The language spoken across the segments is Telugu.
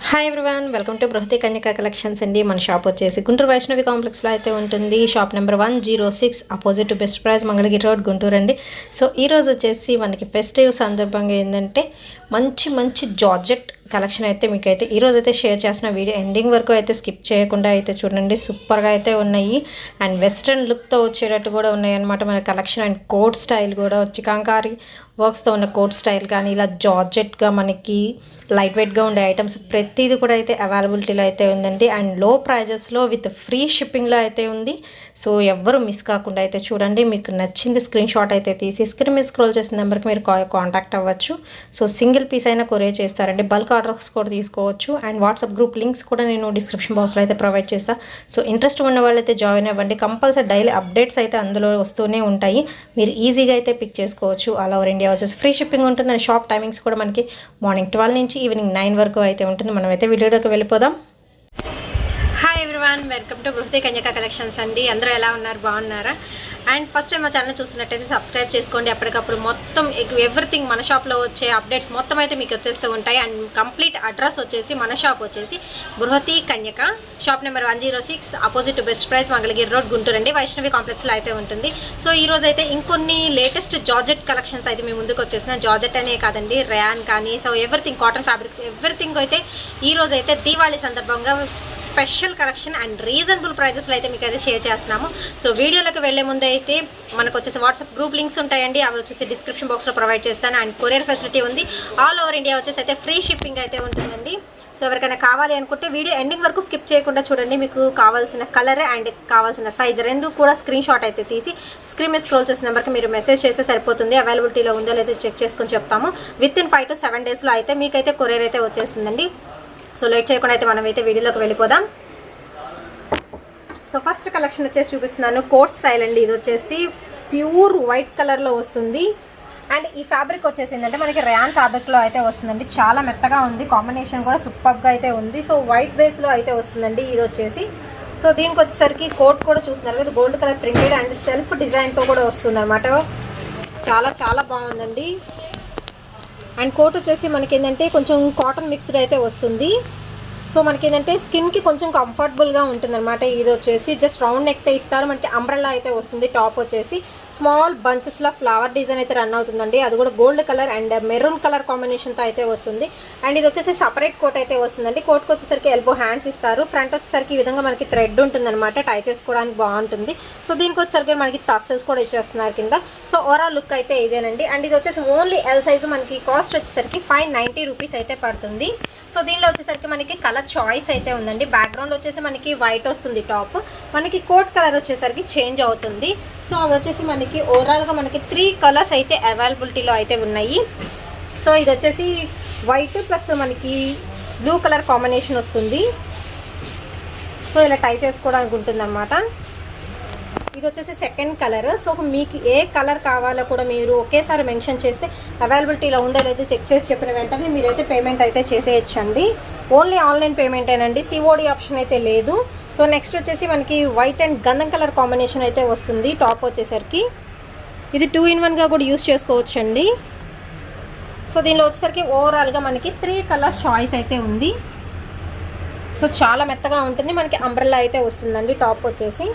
Hi everyone, welcome to Brihati Kanyaka collections అండి. మన షాప్ వచ్చేసి గుంటూరు వైష్ణవి కాంప్లెక్స్లో అయితే ఉంటుంది. Shop number 106 opposite to Best Price Mangalagiri road Guntur అండి. సో ఈరోజు వచ్చేసి మనకి ఫెస్టివ్ సందర్భంగా ఏంటంటే మంచి జార్జెట్ కలెక్షన్ అయితే మీకైతే ఈరోజు అయితే షేర్ చేసిన వీడియో ఎండింగ్ వరకు అయితే స్కిప్ చేయకుండా అయితే చూడండి. సూపర్గా అయితే ఉన్నాయి అండ్ వెస్ట్రన్ లుక్తో వచ్చేటట్టు కూడా ఉన్నాయి అన్నమాట మన కలెక్షన్. అండ్ కోట్ స్టైల్ కూడా వచ్చి కంకారీ వర్క్స్తో ఉన్న కోట్ స్టైల్ కానీ ఇలా జార్జెట్గా మనకి లైట్ వెయిట్గా ఉండే ఐటమ్స్ ప్రతిదీ కూడా అయితే అవైలబిలిటీలో అయితే ఉందండి. అండ్ లో ప్రైజెస్లో విత్ ఫ్రీ షిప్పింగ్లో అయితే ఉంది. సో ఎవ్వరు మిస్ కాకుండా అయితే చూడండి. మీకు నచ్చింది స్క్రీన్ షాట్ అయితే తీసి స్క్రీన్ మీద స్క్రోల్ చేసిన నెంబర్కి మీరు కాంటాక్ట్ అవ్వచ్చు. సో సింగిల్ పీస్ అయినా కొరియర్ చేస్తారండి. బల్క్ ఆర్డర్స్ కూడా తీసుకోవచ్చు. అండ్ వాట్సాప్ గ్రూప్ లింక్స్ కూడా నేను డిస్క్రిప్షన్ బాక్స్లో అయితే ప్రొవైడ్ చేస్తాను. సో ఇంట్రెస్ట్ ఉన్న వాళ్ళైతే జాయిన్ అవ్వండి. కంపల్సరీ డైలీ అప్డేట్స్ అయితే అందులో వస్తూనే ఉంటాయి. మీరు ఈజీగా అయితే పిక్ చేసుకోవచ్చు. ఆల్ ఓవర్ ఇండియా వచ్చేసి ఫ్రీ షిప్పింగ్ ఉంటుంది. అండ్ షాప్ టైమింగ్స్ కూడా మనకి మార్నింగ్ 12 నుంచి ఈవినింగ్ 9 వరకు అయితే ఉంటుంది. మనమైతే వీడియోలోకి వెళ్ళిపోదాం. Hi everyone, welcome to Brihati Kanyaka collections అండి. అందరూ ఎలా ఉన్నారు, బాగున్నారా? అండ్ ఫస్ట్ టైం మా ఛానల్ చూసినట్టయితే సబ్స్క్రైబ్ చేసుకోండి. అప్పటికప్పుడు మొత్తం ఎవ్రీథింగ్ మన షాప్లో వచ్చే అప్డేట్స్ మొత్తం అయితే మీకు వచ్చేస్తూ ఉంటాయి. అండ్ కంప్లీట్ అడ్రస్ వచ్చేసి మన షాప్ వచ్చేసి Brihati Kanyaka, shop number 106 opposite Best Price Mangalagiri road Guntur అండి. వైష్ణవి కాంప్లెక్స్లో అయితే ఉంటుంది. సో ఈరోజు అయితే ఇంకొన్ని లేటెస్ట్ జార్జెట్ కలెక్షన్స్ అయితే మేము ముందుకు వచ్చేసిన. జార్జెట్ అనే కాదండి, ర్యాన్ కానీ, so everything cotton fabrics everything అయితే ఈరోజు అయితే దీవాళీ సందర్భంగా స్పెషల్ కలెక్షన్ అండ్ రీజనబుల్ ప్రైజెస్లో అయితే మీకు అయితే షేర్ చేస్తున్నాము. సో వీడియోలోకి వెళ్లే ముందు అయితే మనకు వచ్చేసి వాట్సాప్ గ్రూప్ లింక్స్ ఉంటాయండి. అవి వచ్చేసి డిస్క్రిప్షన్ బాక్స్లో ప్రొవైడ్ చేస్తాను. అండ్ కొరియర్ ఫెసిలిటీ ఉంది. ఆల్ ఓవర్ ఇండియా వచ్చేసి అయితే ఫ్రీ షిప్పింగ్ అయితే ఉంటుందండి. సో ఎవరికైనా కావాలి అనుకుంటే వీడియో ఎండింగ్ వరకు స్కిప్ చేయకుండా చూడండి. మీకు కావాల్సిన కలర్ అండ్ కావాల్సిన సైజ్ రెండు కూడా స్క్రీన్ షాట్ అయితే తీసి స్క్రీన్ మీద స్క్రోల్ చేసిన నెంబర్కి మీరు మెసేజ్ చేస్తే సరిపోతుంది. అవైలబిలిటీలో ఉందో లేదో చెక్ చేసుకొని చెప్తాము. విత్ ఇన్ 5 to 7 డేస్లో అయితే మీకైతే కొరియర్ అయితే వచ్చేస్తుందండి. సో లేట్ చేయకుండా అయితే మనమైతే వీడియోలోకి వెళ్ళిపోదాం. సో ఫస్ట్ కలెక్షన్ వచ్చేసి చూపిస్తున్నాను. కోట్ స్టైల్ అండి. ఇది వచ్చేసి ప్యూర్ వైట్ కలర్లో వస్తుంది. అండ్ ఈ ఫ్యాబ్రిక్ వచ్చేసి ఏంటంటే మనకి ర్యాన్ ఫ్యాబ్రిక్లో అయితే వస్తుందండి. చాలా మెత్తగా ఉంది. కాంబినేషన్ కూడా సూపర్గా అయితే ఉంది. సో వైట్ బేస్లో అయితే వస్తుందండి ఇది వచ్చేసి. సో దీనికి వచ్చేసరికి కోట్ కూడా చూస్తున్నారు కదా, gold colour printed and self డిజైన్తో కూడా వస్తుంది అనమాట. చాలా బాగుందండి. అండ్ కోట్ వచ్చేసి మనకి ఏంటంటే కొంచెం కాటన్ మిక్స్డ్ అయితే వస్తుంది. సో మనకి ఏంటంటే స్కిన్కి కొంచెం కంఫర్టబుల్గా ఉంటుంది అనమాట. ఇది వచ్చేసి జస్ట్ రౌండ్ నెక్తో ఇస్తారు. మనకి అంబ్రెల్లా అయితే వస్తుంది. టాప్ వచ్చేసి స్మాల్ బంచెస్లో ఫ్లవర్ డిజైన్ అయితే రన్ అవుతుందండి. అది కూడా gold colour and maroon colour కాంబినేషన్తో అయితే వస్తుంది. అండ్ ఇది వచ్చేసి సపరేట్ కోట్ అయితే వస్తుందండి. కోట్కి వచ్చేసరికి ఎల్బో హ్యాండ్స్ ఇస్తారు. ఫ్రంట్ వచ్చేసరికి ఈ విధంగా మనకి థ్రెడ్ ఉంటుంది అనమాట. టై చేసుకోవడానికి బాగుంటుంది. సో దీనికి వచ్చేసరికి మనకి టస్సెస్ కూడా ఇచ్చేస్తున్నారు కింద. సో ఓవరాల్ లుక్ అయితే ఇదేనండి. అండ్ ఇది వచ్చేసి ఓన్లీ ఎల్ సైజు. మనకి కాస్ట్ వచ్చేసరికి 590 రూపీస్ అయితే పడుతుంది. సో దీనిలో వచ్చేసరికి మనకి కలర్ చాయిస్ అయితే ఉందండి. బ్యాక్గ్రౌండ్ వచ్చేసి మనకి వైట్ వస్తుంది టాప్. మనకి కోట్ కలర్ వచ్చేసరికి చేంజ్ అవుతుంది. సో అది వచ్చేసి మనకి ఓవరాల్గా మనకి 3 కలర్స్ అయితే అవైలబిలిటీలో అయితే ఉన్నాయి. సో ఇది వచ్చేసి వైట్ ప్లస్ మనకి బ్లూ కలర్ కాంబినేషన్ వస్తుంది. సో ఇలా టై చేసుకోవడానికి ఉంటుంది అన్నమాట. ఇది వచ్చేసి సెకండ్ కలర్. సో మీకు ఏ కలర్ కావాలో కూడా మీరు ఒకేసారి మెన్షన్ చేస్తే అవైలబిలిటీలో ఉందో లేదో చెక్ చేసి చెప్పిన వెంటనే మీరైతే పేమెంట్ అయితే చేసేయచ్చండి. ఓన్లీ ఆన్లైన్ పేమెంటేనండి. సిఓడి ఆప్షన్ అయితే లేదు. సో నెక్స్ట్ వచ్చేసి మనకి వైట్ అండ్ గంధం కలర్ కాంబినేషన్ అయితే వస్తుంది. టాప్ వచ్చేసరికి ఇది 2 in 1గా కూడా యూస్ చేసుకోవచ్చండి. సో దీనిలో వచ్చేసరికి ఓవరాల్గా మనకి 3 కలర్స్ చాయిస్ అయితే ఉంది. సో చాలా మెత్తగా ఉంటుంది. మనకి అంబ్రెల్లా అయితే వస్తుందండి టాప్ వచ్చేసి.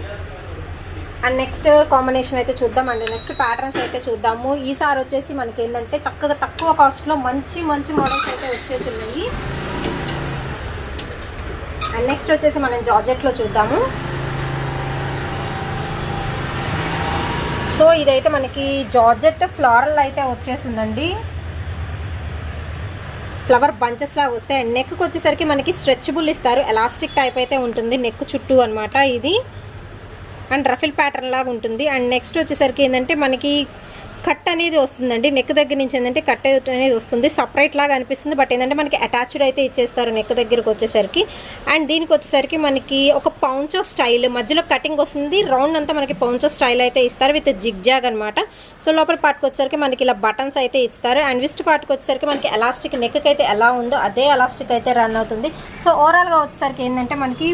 అండ్ నెక్స్ట్ కాంబినేషన్ అయితే చూద్దాం. అండ్ నెక్స్ట్ ప్యాటర్న్స్ అయితే చూద్దాము. ఈసారి వచ్చేసి మనకి ఏంటంటే చక్కగా తక్కువ కాస్ట్లో మంచి మోడల్స్ అయితే వచ్చేసి ఉన్నాయి. అండ్ నెక్స్ట్ వచ్చేసి మనం జార్జెట్లో చూద్దాము. సో ఇదైతే మనకి జార్జెట్ ఫ్లోరల్ అయితే వచ్చేసిందండి. ఫ్లవర్ బంచెస్ లాగా వస్తాయి. అండ్ నెక్కి వచ్చేసరికి మనకి స్ట్రెచబుల్ ఇస్తారు. ఎలాస్టిక్ టైప్ అయితే ఉంటుంది నెక్ చుట్టూ అనమాట ఇది. అండ్ రఫిల్ ప్యాటర్న్ లాగా ఉంటుంది. అండ్ నెక్స్ట్ వచ్చేసరికి ఏంటంటే మనకి కట్ అనేది వస్తుందండి. నెక్ దగ్గర నుంచి ఏంటంటే కట్ అనేది వస్తుంది. సపరేట్ లాగా అనిపిస్తుంది. బట్ ఏంటంటే మనకి అటాచ్డ్ అయితే ఇచ్చేస్తారు నెక్ దగ్గరకు వచ్చేసరికి. అండ్ దీనికి వచ్చేసరికి మనకి ఒక పౌంచో స్టైల్ మధ్యలో కటింగ్ వస్తుంది. రౌండ్ అంతా మనకి పౌంచో స్టైల్ అయితే ఇస్తారు విత్ జిగ్జాగ్ అనమాట. సో లోపల పార్ట్కి వచ్చేసరికి మనకి ఇలా బటన్స్ అయితే ఇస్తారు. అండ్ విస్ట్ పార్ట్కి వచ్చేసరికి మనకి ఎలాస్టిక్ నెక్కి అయితే ఎలా ఉందో అదే ఎలాస్టిక్ అయితే రన్ అవుతుంది. సో ఓవరాల్గా వచ్చేసరికి ఏంటంటే మనకి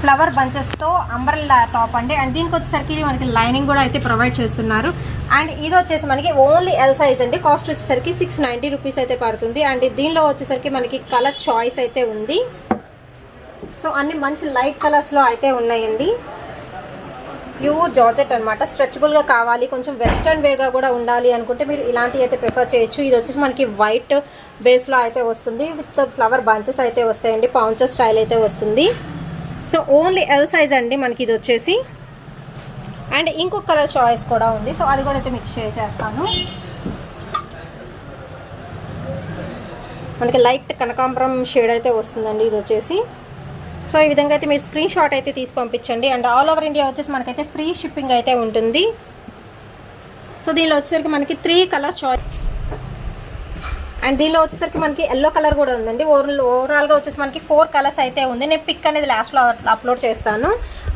ఫ్లవర్ బంచెస్తో అంబ్రెల్లా టాప్ అండి. అండ్ దీనికి వచ్చేసరికి మనకి లైనింగ్ కూడా అయితే ప్రొవైడ్ చేస్తున్నారు. అండ్ ఇది వచ్చేసి మనకి ఓన్లీ ఎల్ సైజ్ అండి. కాస్ట్ వచ్చేసరికి 690 రూపీస్ అయితే పడుతుంది. అండ్ దీనిలో వచ్చేసరికి మనకి కలర్ చాయిస్ అయితే ఉంది. సో అన్ని మంచి లైట్ కలర్స్లో అయితే ఉన్నాయండి. ప్యూర్ జార్జెట్ అనమాట. స్ట్రెచబుల్గా కావాలి, కొంచెం వెస్ట్రన్ వేర్గా కూడా ఉండాలి అనుకుంటే మీరు ఇలాంటివి అయితే ప్రిఫర్ చేయొచ్చు. ఇది వచ్చేసి మనకి వైట్ బేస్లో అయితే వస్తుంది, విత్ ఫ్లవర్ బంచెస్ అయితే వస్తాయండి. పౌంచర్ స్టైల్ అయితే వస్తుంది. సో ఓన్లీ ఎల్ సైజ్ అండి మనకి ఇది వచ్చేసి. అండ్ ఇంకొక కలర్ చాయిస్ కూడా ఉంది. సో అది కూడా అయితే మీకు షేర్ చేస్తాను. మనకి లైట్ కనకాంబరం షేడ్ అయితే వస్తుందండి ఇది వచ్చేసి. సో ఈ విధంగా అయితే మీరు స్క్రీన్ షాట్ అయితే తీసి పంపించండి. అండ్ ఆల్ ఓవర్ ఇండియా వచ్చేసి మనకైతే ఫ్రీ షిప్పింగ్ అయితే ఉంటుంది. సో దీనిలో వచ్చేసరికి మనకి 3 కలర్ చాయిస్. అండ్ దీనిలో వచ్చేసరికి మనకి ఎల్లో కలర్ కూడా ఉందండి. ఓవరాల్గా వచ్చేసి మనకి 4 కలర్స్ అయితే ఉంది. నేను పిక్ అనేది లాస్ట్లో అప్లోడ్ చేస్తాను.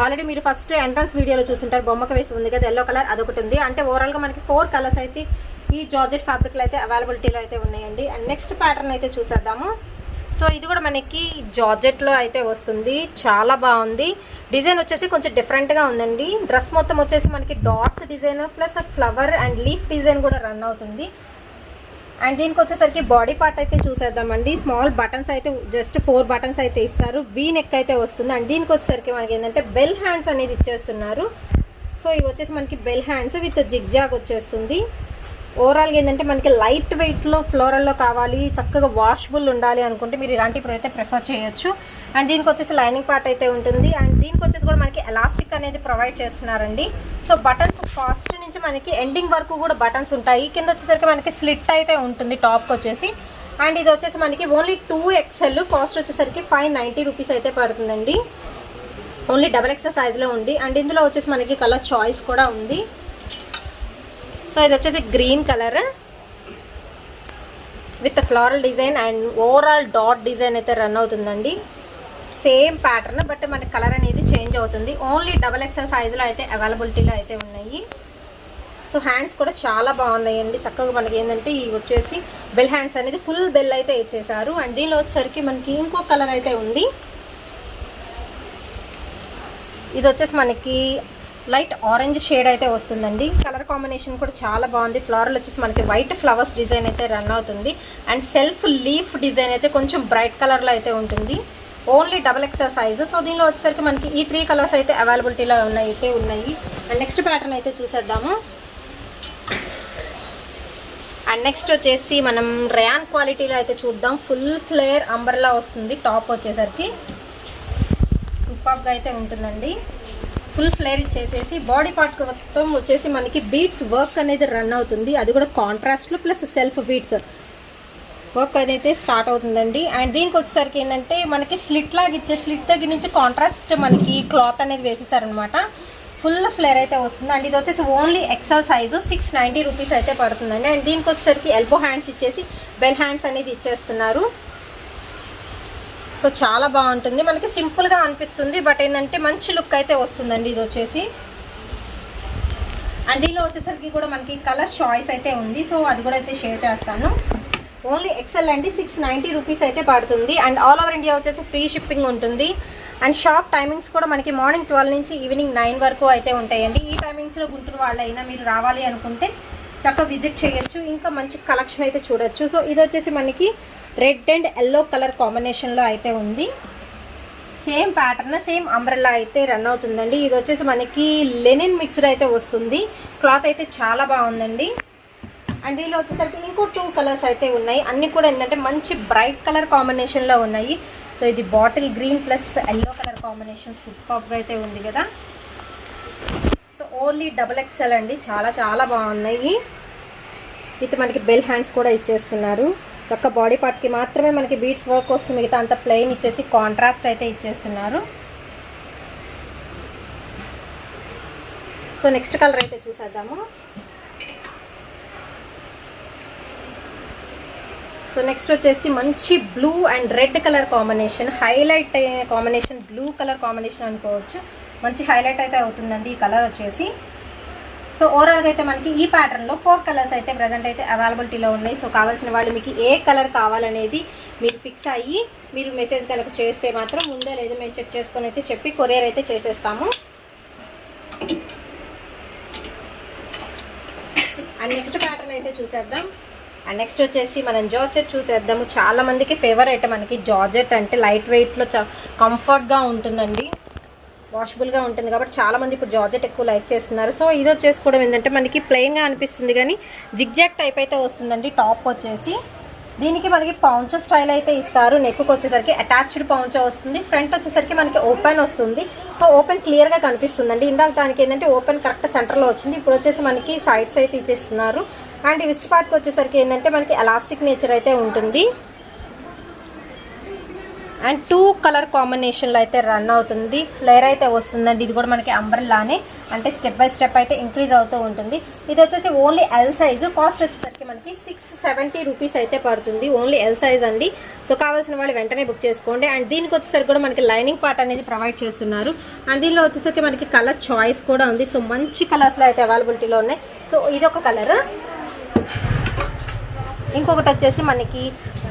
ఆల్రెడీ మీరు ఫస్ట్ ఎంట్రన్స్ వీడియోలో చూసింటారు, బొమ్మక వేసి ఉంది కదా ఎల్లో కలర్, అదొకటి ఉంది. అంటే ఓవరాల్గా మనకి 4 కలర్స్ అయితే ఈ జార్జెట్ ఫ్యాబ్రిక్లో అయితే అవైలబిలిటీలో అయితే ఉన్నాయండి. అండ్ నెక్స్ట్ ప్యాటర్న్ అయితే చూసేద్దాము. సో ఇది కూడా మనకి జార్జెట్లో అయితే వస్తుంది. చాలా బాగుంది. డిజైన్ వచ్చేసి కొంచెం డిఫరెంట్గా ఉందండి. డ్రెస్ మొత్తం వచ్చేసి మనకి dots design plus flower and leaf design కూడా రన్ అవుతుంది. అండ్ దీనికి వచ్చేసరికి బాడీ పార్ట్ అయితే చూసేద్దామండి. స్మాల్ బటన్స్ అయితే జస్ట్ 4 బటన్స్ అయితే ఇస్తారు. వీ నెక్ అయితే వస్తుంది. అండ్ దీనికి వచ్చేసరికి మనకి ఏంటంటే బెల్ హ్యాండ్స్ అనేది ఇచ్చేస్తున్నారు. సో ఇవి వచ్చేసి మనకి బెల్ హ్యాండ్స్ విత్ జిగ్జాగ్ వచ్చేస్తుంది. ఓవరాల్గా ఏంటంటే మనకి లైట్ వెయిట్లో ఫ్లోరల్లో కావాలి, చక్కగా వాషబుల్ ఉండాలి అనుకుంటే మీరు ఇలాంటివి అయితే ప్రిఫర్ చేయొచ్చు. అండ్ దీనికి వచ్చేసి లైనింగ్ పార్ట్ అయితే ఉంటుంది. అండ్ దీనికి వచ్చేసి కూడా మనకి ఎలాస్టిక్ అనేది ప్రొవైడ్ చేస్తున్నారండి. సో బటన్స్ ఫస్ట్ నుంచి మనకి ఎండింగ్ వరకు కూడా బటన్స్ ఉంటాయి. కింద వచ్చేసరికి మనకి స్లిట్ అయితే ఉంటుంది టాప్కి వచ్చేసి. అండ్ ఇది వచ్చేసి మనకి ఓన్లీ 2XL. కాస్ట్ వచ్చేసరికి 590 రూపీస్ అయితే పడుతుందండి. ఓన్లీ XXL సైజ్లో ఉంది. అండ్ ఇందులో వచ్చేసి మనకి కలర్ చాయిస్ కూడా ఉంది. సో ఇది వచ్చేసి green colour with floral design and overall dot design అయితే రన్ అవుతుందండి. సేమ్ ప్యాటర్న్ బట్ మనకి కలర్ అనేది చేంజ్ అవుతుంది. ఓన్లీ XXL సైజులో అయితే అవైలబిలిటీలో అయితే ఉన్నాయి. సో హ్యాండ్స్ కూడా చాలా బాగున్నాయండి. చక్కగా మనకి ఏంటంటే ఇవి వచ్చేసి బెల్ హ్యాండ్స్ అనేది ఫుల్ బెల్ అయితే ఇచ్చేసారు. అండ్ దీనిలో వచ్చేసరికి మనకి ఇంకో కలర్ అయితే ఉంది. ఇది వచ్చేసి మనకి లైట్ ఆరెంజ్ షేడ్ అయితే వస్తుందండి. కలర్ కాంబినేషన్ కూడా చాలా బాగుంది. ఫ్లోరల్ వచ్చేసి మనకి వైట్ ఫ్లవర్స్ డిజైన్ అయితే రన్ అవుతుంది. అండ్ సెల్ఫ్ లీఫ్ డిజైన్ అయితే కొంచెం బ్రైట్ కలర్లో అయితే ఉంటుంది. Only XXL size. సో దీనిలో వచ్చేసరికి మనకి ఈ 3 కలర్స్ అయితే అవైలబిలిటీలో ఉన్నాయి. అండ్ నెక్స్ట్ ప్యాటర్న్ అయితే చూసేద్దాము. అండ్ నెక్స్ట్ వచ్చేసి మనం రేయాన్ క్వాలిటీలో అయితే చూద్దాం. ఫుల్ ఫ్లేర్ అంబర్లా వస్తుంది. టాప్ వచ్చేసరికి సూపర్గా అయితే ఉంటుందండి. ఫుల్ ఫ్లేర్ ఇచ్చేసేసి బాడీ పార్ట్ మొత్తం వచ్చేసి మనకి బీట్స్ వర్క్ అనేది రన్ అవుతుంది. అది కూడా కాంట్రాస్ట్లో ప్లస్ సెల్ఫ్ బీట్స్ వర్క్ అనేది స్టార్ట్ అవుతుందండి. అండ్ దీనికి వచ్చేసరికి ఏంటంటే మనకి స్లిట్ లాగా ఇచ్చే స్లిట్ దగ్గర నుంచి కాంట్రాస్ట్ మనకి క్లాత్ అనేది వేసేసారనమాట. ఫుల్ ఫ్లేర్ అయితే వస్తుంది. అండ్ ఇది వచ్చేసి ఓన్లీ XL సైజు 690 రూపీస్ అయితే పడుతుందండి. అండ్ దీనికి వచ్చేసరికి ఎల్బో హ్యాండ్స్ ఇచ్చేసి బెల్ హ్యాండ్స్ అనేది ఇచ్చేస్తున్నారు. సో చాలా బాగుంటుంది. మనకి సింపుల్గా అనిపిస్తుంది బట్ ఏంటంటే మంచి లుక్ అయితే వస్తుందండి ఇది వచ్చేసి. అండ్ దీనిలో వచ్చేసరికి కూడా మనకి కలర్ చాయిస్ అయితే ఉంది. సో అది కూడా అయితే షేర్ చేస్తాను. ఓన్లీ XL అండి. 690 రూపీస్ అయితే పడుతుంది. అండ్ ఆల్ ఓవర్ ఇండియా వచ్చేసి ఫ్రీ షిప్పింగ్ ఉంటుంది. అండ్ షాప్ టైమింగ్స్ కూడా మనకి మార్నింగ్ 12 నుంచి ఈవినింగ్ 9 వరకు అయితే ఉంటాయండి. ఈ టైమింగ్స్లో గుంటూరు వాళ్ళైనా మీరు రావాలి అనుకుంటే చక్కగా విజిట్ చేయొచ్చు. ఇంకా మంచి కలెక్షన్ అయితే చూడొచ్చు. సో ఇది వచ్చేసి మనకి రెడ్ అండ్ ఎల్లో కలర్ కాంబినేషన్లో అయితే ఉంది. సేమ్ ప్యాటర్న్ సేమ్ అంబ్రెల్లా అయితే రన్ అవుతుందండి. ఇది వచ్చేసి మనకి లెనిన్ మిక్స్డ్ అయితే వస్తుంది. క్లాత్ అయితే చాలా బాగుందండి. అండ్ దీనిలో వచ్చేసరికి ఇంకో 2 కలర్స్ అయితే ఉన్నాయి. అన్నీ కూడా ఏంటంటే మంచి బ్రైట్ కలర్ కాంబినేషన్లో ఉన్నాయి. సో ఇది bottle green plus yellow colour combination సూపర్గా అయితే ఉంది కదా. సో ఓన్లీ XXL అండి. చాలా చాలా బాగున్నాయి. విత్ మనకి బెల్ హ్యాండ్స్ కూడా ఇచ్చేస్తున్నారు. చక్క బాడీ పార్ట్కి మాత్రమే మనకి బీట్స్ వర్క్ వస్తుంది. మిగతా అంతా ప్లెయిన్ ఇచ్చేసి కాంట్రాస్ట్ అయితే ఇచ్చేస్తున్నారు. సో నెక్స్ట్ కలర్ అయితే చూసేద్దాము. సో నెక్స్ట్ వచ్చేసి మంచి blue and red colour combination, highlight combination, blue colour combination అనుకోవచ్చు. మంచి హైలైట్ అయితే అవుతుందండి ఈ కలర్ వచ్చేసి. సో ఓవరాల్గా అయితే మనకి ఈ ప్యాటర్న్లో 4 కలర్స్ అయితే ప్రజెంట్ అయితే అవైలబిలిటీలో ఉన్నాయి. సో కావాల్సిన వాళ్ళు మీకు ఏ కలర్ కావాలనేది మీరు ఫిక్స్ అయ్యి మీరు మెసేజ్ కనుక చేస్తే మాత్రం ఉందో లేదో మేము చెక్ చేసుకొని అయితే చెప్పి కొరియర్ అయితే చేసేస్తాము. అండ్ నెక్స్ట్ ప్యాటర్న్ అయితే చూసేద్దాం. అండ్ నెక్స్ట్ వచ్చేసి మనం జార్జెట్ చూసేద్దాము. చాలా మందికి ఫేవరెట్ మనకి జార్జెట్ అంటే లైట్ వెయిట్లో కంఫర్ట్గా ఉంటుందండి, వాషబుల్గా ఉంటుంది కాబట్టి చాలామంది ఇప్పుడు జార్జెట్ ఎక్కువ లైక్ చేస్తున్నారు. సో ఇది వచ్చేసి కూడా ఏంటంటే మనకి ప్లెయిన్గా అనిపిస్తుంది కానీ జిగ్జాగ్ టైప్ అయితే వస్తుందండి. టాప్ వచ్చేసి దీనికి మనకి పౌంచో స్టైల్ అయితే ఇస్తారు. నెక్కు వచ్చేసరికి అటాచ్డ్ పౌంచో వస్తుంది. ఫ్రంట్ వచ్చేసరికి మనకి ఓపెన్ వస్తుంది. సో ఓపెన్ క్లియర్గా కనిపిస్తుందండి. ఇందాక దానికి ఏంటంటే ఓపెన్ కరెక్ట్ సెంటర్లో వచ్చింది, ఇప్పుడు వచ్చేసి మనకి సైడ్స్ అయితే ఇచ్చేస్తున్నారు. అండ్ ఈ విస్ట్ పార్ట్కి వచ్చేసరికి ఏంటంటే మనకి ఎలాస్టిక్ నేచర్ అయితే ఉంటుంది. అండ్ 2 కలర్ కాంబినేషన్లో అయితే రన్ అవుతుంది. ఫ్లేర్ అయితే వస్తుందండి. ఇది కూడా మనకి అంబ్రెల్లానే, అంటే స్టెప్ బై స్టెప్ అయితే ఇంక్రీజ్ అవుతూ ఉంటుంది. ఇది వచ్చేసి ఓన్లీ ఎల్ సైజు. కాస్ట్ వచ్చేసరికి మనకి 670 రూపీస్ అయితే పడుతుంది. ఓన్లీ ఎల్ సైజ్ అండి. సో కావాల్సిన వాళ్ళు వెంటనే బుక్ చేసుకోండి. అండ్ దీనికి వచ్చేసరికి కూడా మనకి లైనింగ్ పార్ట్ అనేది ప్రొవైడ్ చేస్తున్నారు. అండ్ దీనిలో వచ్చేసరికి మనకి కలర్ చాయిస్ కూడా ఉంది. సో మంచి కలర్స్లో అయితే అవైలబిలిటీలో ఉన్నాయి. సో ఇదొక కలర్. ఇంకొకటి వచ్చేసి మనకి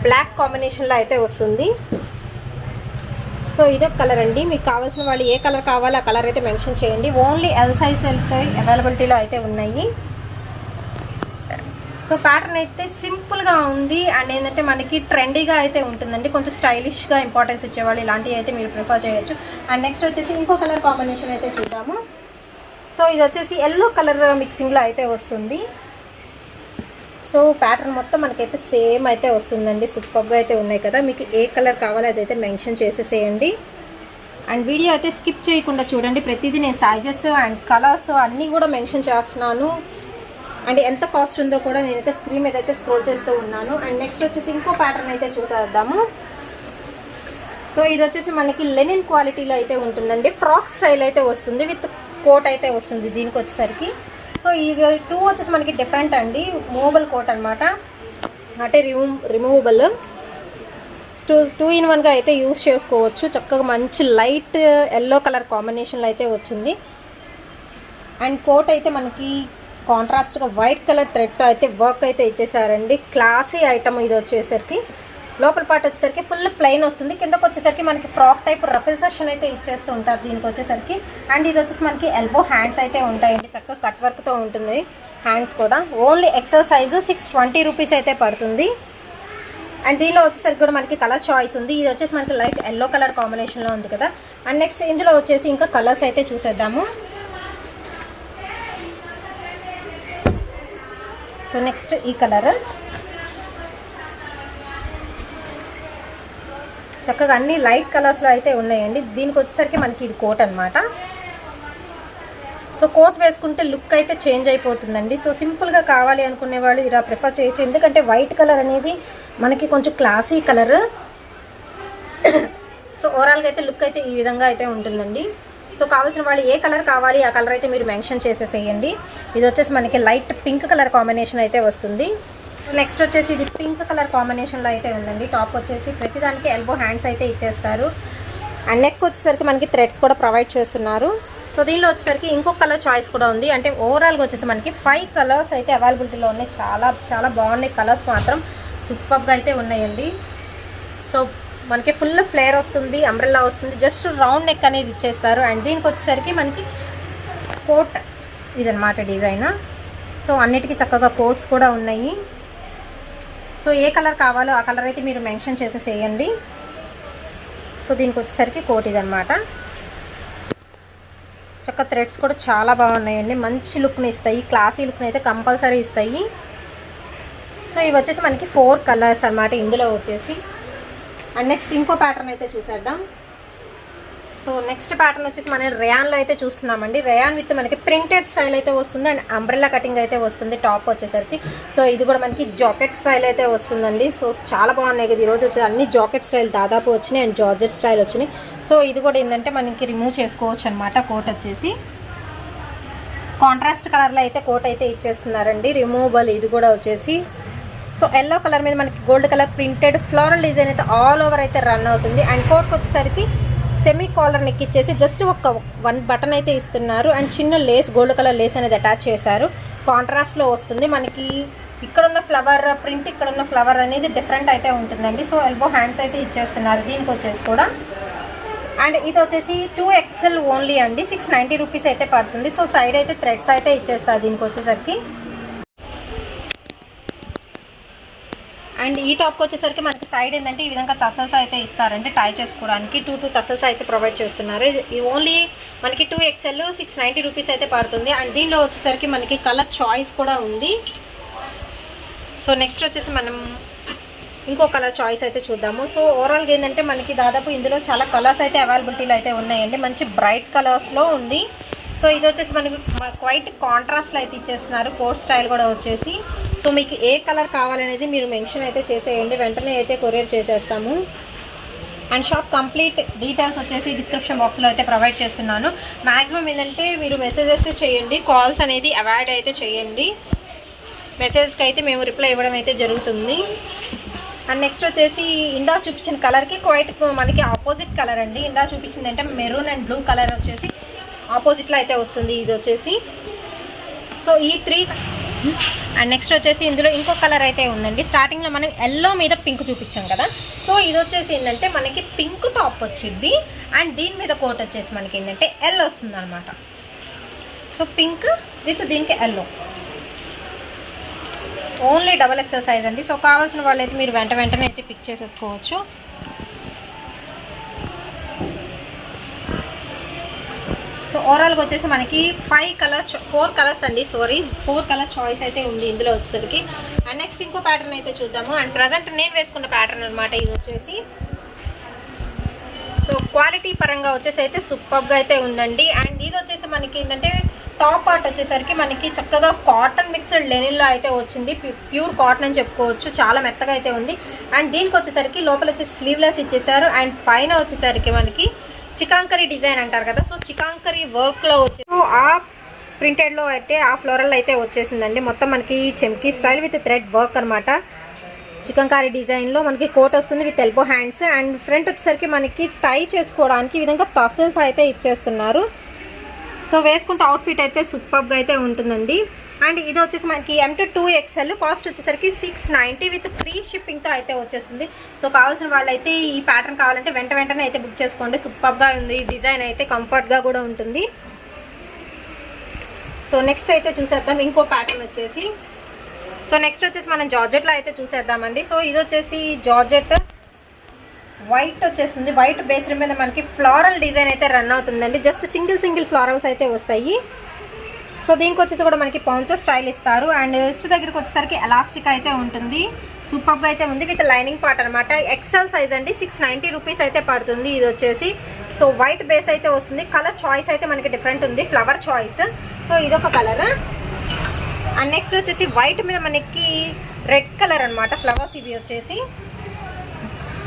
బ్లాక్ కాంబినేషన్లో అయితే వస్తుంది. సో ఇదొక కలర్ అండి. మీకు కావాల్సిన వాళ్ళు ఏ కలర్ కావాలో ఆ కలర్ అయితే మెన్షన్ చేయండి. ఓన్లీ ఎల్ సైజ్ అయితే అవైలబిలిటీలో అయితే ఉన్నాయి. సో ప్యాటర్న్ అయితే సింపుల్గా ఉంది. అండ్ ఏంటంటే మనకి ట్రెండీగా అయితే ఉంటుందండి. కొంచెం స్టైలిష్గా ఇంపార్టెన్స్ ఇచ్చేవాళ్ళు ఇలాంటివి అయితే మీరు ప్రిఫర్ చేయొచ్చు. అండ్ నెక్స్ట్ వచ్చేసి ఇంకో కలర్ కాంబినేషన్ అయితే చూద్దాము. సో ఇది వచ్చేసి ఎల్లో కలర్ మిక్సింగ్లో అయితే వస్తుంది. సో ప్యాటర్న్ మొత్తం మనకైతే సేమ్ అయితే వస్తుందండి. సూపర్గా అయితే ఉన్నాయి కదా. మీకు ఏ కలర్ కావాలో అదైతే మెన్షన్ చేసేసేయండి. అండ్ వీడియో అయితే స్కిప్ చేయకుండా చూడండి. ప్రతిదీ నేను సైజెస్ అండ్ కలర్స్ అన్నీ కూడా మెన్షన్ చేస్తున్నాను. అండ్ ఎంత కాస్ట్ ఉందో కూడా నేనైతే స్క్రీన్ మీద అయితే స్క్రోల్ చేస్తూ ఉన్నాను. అండ్ నెక్స్ట్ వచ్చేసి ఇంకో ప్యాటర్న్ అయితే చూసేద్దాము. సో ఇది వచ్చేసి మనకి లెనిన్ క్వాలిటీలో అయితే ఉంటుందండి. ఫ్రాక్ స్టైల్ అయితే వస్తుంది, విత్ కోట్ అయితే వస్తుంది దీనికి వచ్చేసరికి. సో ఈ 2 వచ్చేసి మనకి డిఫరెంట్ అండి. మూవబుల్ కోట్ అనమాట, అంటే రిమూవబుల్. 2 in 1గా అయితే యూస్ చేసుకోవచ్చు. చక్కగా మంచి లైట్ ఎల్లో కలర్ కాంబినేషన్లో అయితే వచ్చింది. అండ్ కోట్ అయితే మనకి కాంట్రాస్ట్గా వైట్ కలర్ థ్రెడ్తో అయితే వర్క్ అయితే ఇచ్చేసారండి. క్లాసీ ఐటమ్ ఇది వచ్చేసరికి. లోపల పార్ట్ వచ్చేసరికి ఫుల్ ప్లెయిన్ వస్తుంది. కిందకు వచ్చేసరికి మనకి ఫ్రాక్ టైప్ రఫెల్ సెషన్ అయితే ఇచ్చేస్తూ ఉంటారు దీనికి వచ్చేసరికి. అండ్ ఇది వచ్చేసి మనకి ఎల్బో హ్యాండ్స్ అయితే ఉంటాయండి. చక్కగా కట్ వర్క్తో ఉంటుంది హ్యాండ్స్ కూడా. ఓన్లీ ఎక్సెల్ సైజు 620 రూపీస్ అయితే పడుతుంది. అండ్ దీనిలో వచ్చేసరికి కూడా మనకి కలర్ చాయిస్ ఉంది. ఇది వచ్చేసి మనకి లైట్ ఎల్లో కలర్ కాంబినేషన్లో ఉంది కదా. అండ్ నెక్స్ట్ ఇందులో వచ్చేసి ఇంకా కలర్స్ అయితే చూసేద్దాము. సో నెక్స్ట్ ఈ కలర్ చక్కగా అన్ని లైట్ కలర్స్లో అయితే ఉన్నాయండి. దీనికి వచ్చేసరికి మనకి ఇది కోట్ అనమాట. సో కోట్ వేసుకుంటే లుక్ అయితే చేంజ్ అయిపోతుందండి. సో సింపుల్గా కావాలి అనుకునే వాళ్ళు ఇలా ప్రిఫర్ చేయొచ్చు. ఎందుకంటే వైట్ కలర్ అనేది మనకి కొంచెం క్లాసీ కలర్. సో ఓవరాల్గా అయితే లుక్ అయితే ఈ విధంగా అయితే ఉంటుందండి. సో కావాల్సిన వాళ్ళు ఏ కలర్ కావాలి ఆ కలర్ అయితే మీరు మెన్షన్ చేసేసేయండి. ఇది వచ్చేసి మనకి లైట్ పింక్ కలర్ కాంబినేషన్ అయితే వస్తుంది. నెక్స్ట్ వచ్చేసి ఇది పింక్ కలర్ కాంబినేషన్లో అయితే ఉందండి. టాప్ వచ్చేసి ప్రతిదానికి ఎల్బో హ్యాండ్స్ అయితే ఇచ్చేస్తారు. అండ్ నెక్ వచ్చేసరికి మనకి థ్రెడ్స్ కూడా ప్రొవైడ్ చేస్తున్నారు. సో దీనిలో వచ్చేసరికి ఇంకొక కలర్ చాయిస్ కూడా ఉంది. అంటే ఓవరాల్గా వచ్చేసి మనకి 5 కలర్స్ అయితే అవైలబిలిటీలో ఉన్నాయి. చాలా చాలా బాగున్నాయి కలర్స్, మాత్రం సూపర్గా అయితే ఉన్నాయండి. సో మనకి ఫుల్ ఫ్లేర్ వస్తుంది, అంబ్రెల్లా వస్తుంది, జస్ట్ రౌండ్ నెక్ అనేది ఇచ్చేస్తారు. అండ్ దీనికి వచ్చేసరికి మనకి కోట్ ఇదనమాట డిజైన్. సో అన్నిటికీ చక్కగా కోట్స్ కూడా ఉన్నాయి. సో ఏ కలర్ కావాలో ఆ కలర్ అయితే మీరు మెన్షన్ చేసేసేయండి. సో దీనికి వచ్చేసరికి కోట్ ఇదనమాట. చక్క థ్రెడ్స్ కూడా చాలా బాగున్నాయండి. మంచి లుక్ని ఇస్తాయి, క్లాసీ లుక్ని అయితే కంపల్సరీ ఇస్తాయి. సో ఇవి వచ్చేసి మనకి 4 కలర్స్ అనమాట ఇందులో వచ్చేసి. అండ్ నెక్స్ట్ ఇంకో ప్యాటర్న్ అయితే చూసేద్దాం. సో నెక్స్ట్ ప్యాటర్న్ వచ్చేసి మనం రేయాన్లో అయితే చూస్తున్నామండి. రేయాన్ విత్ మనకి ప్రింటెడ్ స్టైల్ అయితే వస్తుంది. అండ్ అంబ్రెల్లా కటింగ్ అయితే వస్తుంది టాప్ వచ్చేసరికి. సో ఇది కూడా మనకి జాకెట్ స్టైల్ అయితే వస్తుందండి. సో చాలా బాగున్నాయి కదా ఈరోజు వచ్చి అన్ని జాకెట్ స్టైల్ దాదాపు వచ్చినాయి. అండ్ జార్జెట్ స్టైల్ వచ్చినాయి. సో ఇది కూడా ఏంటంటే మనకి రిమూవ్ చేసుకోవచ్చు అనమాట. కోట్ వచ్చేసి కాంట్రాస్ట్ కలర్లో అయితే కోట్ అయితే ఇచ్చేస్తున్నారండి, రిమూవబుల్. ఇది కూడా వచ్చేసి సో ఎల్లో కలర్ మీద మనకి gold colour printed floral design అయితే ఆల్ ఓవర్ అయితే రన్ అవుతుంది. అండ్ కోట్కి వచ్చేసరికి సెమీ కాలర్ నెక్ ఇచ్చేసి జస్ట్ ఒక 1 బటన్ అయితే ఇస్తున్నారు. అండ్ చిన్న లేస్, గోల్డ్ కలర్ లేస్ అనేది అటాచ్ చేశారు. కాంట్రాస్ట్లో వస్తుంది. మనకి ఇక్కడున్న ఫ్లవర్ ప్రింట్, ఇక్కడున్న ఫ్లవర్ అనేది డిఫరెంట్ అయితే ఉంటుందండి. సో ఎల్బో హ్యాండ్స్ అయితే ఇచ్చేస్తున్నారు దీనికి వచ్చేసి కూడా. అండ్ ఇది వచ్చేసి 2XL ఓన్లీ అండి, 690 రూపీస్ అయితే పడుతుంది. సో సైడ్ అయితే థ్రెడ్స్ అయితే ఇచ్చేస్తారు దీనికి వచ్చేసరికి. అండ్ ఈ టాప్కి వచ్చేసరికి మనకి సైడ్ ఏంటంటే ఈ విధంగా టసల్స్ అయితే ఇస్తారంటే టై చేసుకోవడానికి 2 టసల్స్ అయితే ప్రొవైడ్ చేస్తున్నారు. ఇది ఓన్లీ మనకి 2XL 690 రూపీస్ అయితే పడుతుంది. అండ్ దీనిలో వచ్చేసరికి మనకి కలర్ చాయిస్ కూడా ఉంది. సో నెక్స్ట్ వచ్చేసి మనం ఇంకో కలర్ చాయిస్ అయితే చూద్దాము. సో ఓవరాల్గా ఏంటంటే మనకి దాదాపు ఇందులో చాలా కలర్స్ అయితే అవైలబిలిటీలో అయితే ఉన్నాయండి. మంచి బ్రైట్ కలర్స్లో ఉంది. సో ఇది వచ్చేసి మనకి క్వైట్ కాంట్రాస్ట్లో అయితే ఇచ్చేస్తున్నారు. కోట్ స్టైల్ కూడా వచ్చేసి. సో మీకు ఏ కలర్ కావాలనేది మీరు మెన్షన్ అయితే చేసేయండి, వెంటనే అయితే కొరియర్ చేసేస్తాము. అండ్ షాప్ కంప్లీట్ డీటెయిల్స్ వచ్చేసి డిస్క్రిప్షన్ బాక్స్లో అయితే ప్రొవైడ్ చేస్తున్నాను. మ్యాక్సిమం ఏంటంటే మీరు మెసేజెస్ చేయండి, కాల్స్ అనేది అవాయిడ్ అయితే చేయండి. మెసేజ్కి అయితే మేము రిప్లై ఇవ్వడం అయితే జరుగుతుంది. అండ్ నెక్స్ట్ వచ్చేసి ఇందా చూపించిన కలర్కి క్వైట్ మనకి ఆపోజిట్ కలర్ అండి. ఇందా చూపించింది అంటే మెరూన్ అండ్ బ్లూ కలర్ వచ్చేసి ఆపోజిట్లో అయితే వస్తుంది ఇది వచ్చేసి. సో ఈ 3 అండ్ నెక్స్ట్ వచ్చేసి ఇందులో ఇంకో కలర్ అయితే ఉందండి. స్టార్టింగ్లో మనం ఎల్లో మీద పింక్ చూపించాం కదా. సో ఇది వచ్చేసి ఏంటంటే మనకి పింక్ టాప్ వచ్చింది. అండ్ దీని మీద కోట్ వచ్చేసి మనకి ఏంటంటే ఎల్లో వస్తుంది అనమాట. సో పింక్ విత్ దీనికి ఎల్లో, ఓన్లీ XXL సైజ్ అండి. సో కావాల్సిన వాళ్ళైతే మీరు వెంటనే అయితే పిక్ చేసేసుకోవచ్చు. సో ఓవరాల్గా వచ్చేసి మనకి 4 కలర్స్ అండి, 4 కలర్ చాయిస్ అయితే ఉంది ఇందులో వచ్చేసరికి. అండ్ నెక్స్ట్ ఇంకో ప్యాటర్న్ అయితే చూద్దాము. అండ్ ప్రజెంట్ నేను వేసుకున్న ప్యాటర్న్ అనమాట ఇది వచ్చేసి. సో క్వాలిటీ పరంగా వచ్చేసి అయితే సూపర్గా అయితే ఉందండి. అండ్ ఇది వచ్చేసి మనకి ఏంటంటే టాప్ పార్ట్ వచ్చేసరికి మనకి చక్కగా కాటన్ మిక్స్డ్ లెనిన్లో అయితే వచ్చింది. ప్యూర్ కాటన్ అని చెప్పుకోవచ్చు, చాలా మెత్తగా అయితే ఉంది. అండ్ దీనికి వచ్చేసరికి లోపల వచ్చేసి స్లీవ్లెస్ ఇచ్చేసారు. అండ్ పైన వచ్చేసరికి మనకి చికాంకరీ డిజైన్ అంటారు కదా. సో చికాంకరీ వర్క్లో వచ్చే ఆ ప్రింటెడ్లో అయితే ఆ ఫ్లోరల్ అయితే వచ్చేసిందండి. మొత్తం మనకి చెమ్కీ స్టైల్ విత్ థ్రెడ్ వర్క్ అనమాట. చికంకారీ డిజైన్లో మనకి కోట్ వస్తుంది with elbow hands. And front వచ్చేసరికి మనకి టై చేసుకోవడానికి ఈ విధంగా టసల్స్ అయితే ఇచ్చేస్తున్నారు. సో వేసుకుంటే అవుట్ఫిట్ అయితే సూపర్గా అయితే ఉంటుందండి. అండ్ ఇది వచ్చేసి మనకి M to 2XL, కాస్ట్ వచ్చేసరికి 690 విత్ ఫ్రీ షిప్పింగ్తో అయితే వచ్చేస్తుంది. సో కావాల్సిన వాళ్ళైతే ఈ ప్యాటర్న్ కావాలంటే వెంటనే అయితే బుక్ చేసుకోండి. సూపర్గా ఉంది డిజైన్ అయితే, కంఫర్ట్గా కూడా ఉంటుంది. సో నెక్స్ట్ అయితే చూసేద్దాం ఇంకో ప్యాటర్న్ వచ్చేసి. సో నెక్స్ట్ వచ్చేసి మనం జార్జెట్లో అయితే చూసేద్దామండి. సో ఇది వచ్చేసి జార్జెట్ వైట్ వచ్చేస్తుంది. వైట్ బేస్ మీద మనకి ఫ్లోరల్ డిజైన్ అయితే రన్ అవుతుందండి. జస్ట్ సింగిల్ ఫ్లోరల్స్ అయితే వస్తాయి. సో దీనికి వచ్చేసి కూడా మనకి పాంచో స్టైల్ ఇస్తారు. అండ్ వెస్ట్ దగ్గరికి వచ్చేసరికి ఎలాస్టిక్ అయితే ఉంటుంది. సూపర్గా అయితే ఉంది విత్ లైనింగ్ పార్ట్ అనమాట. XL సైజ్ అండి, 690 రూపీస్ అయితే పడుతుంది ఇది వచ్చేసి. సో వైట్ బేస్ అయితే వస్తుంది. కలర్ చాయిస్ అయితే మనకి డిఫరెంట్ ఉంది, ఫ్లవర్ చాయిస్. సో ఇదొక కలర్. అండ్ నెక్స్ట్ వచ్చేసి వైట్ మీద మనకి రెడ్ కలర్ అనమాట ఫ్లవర్స్ ఇవి వచ్చేసి.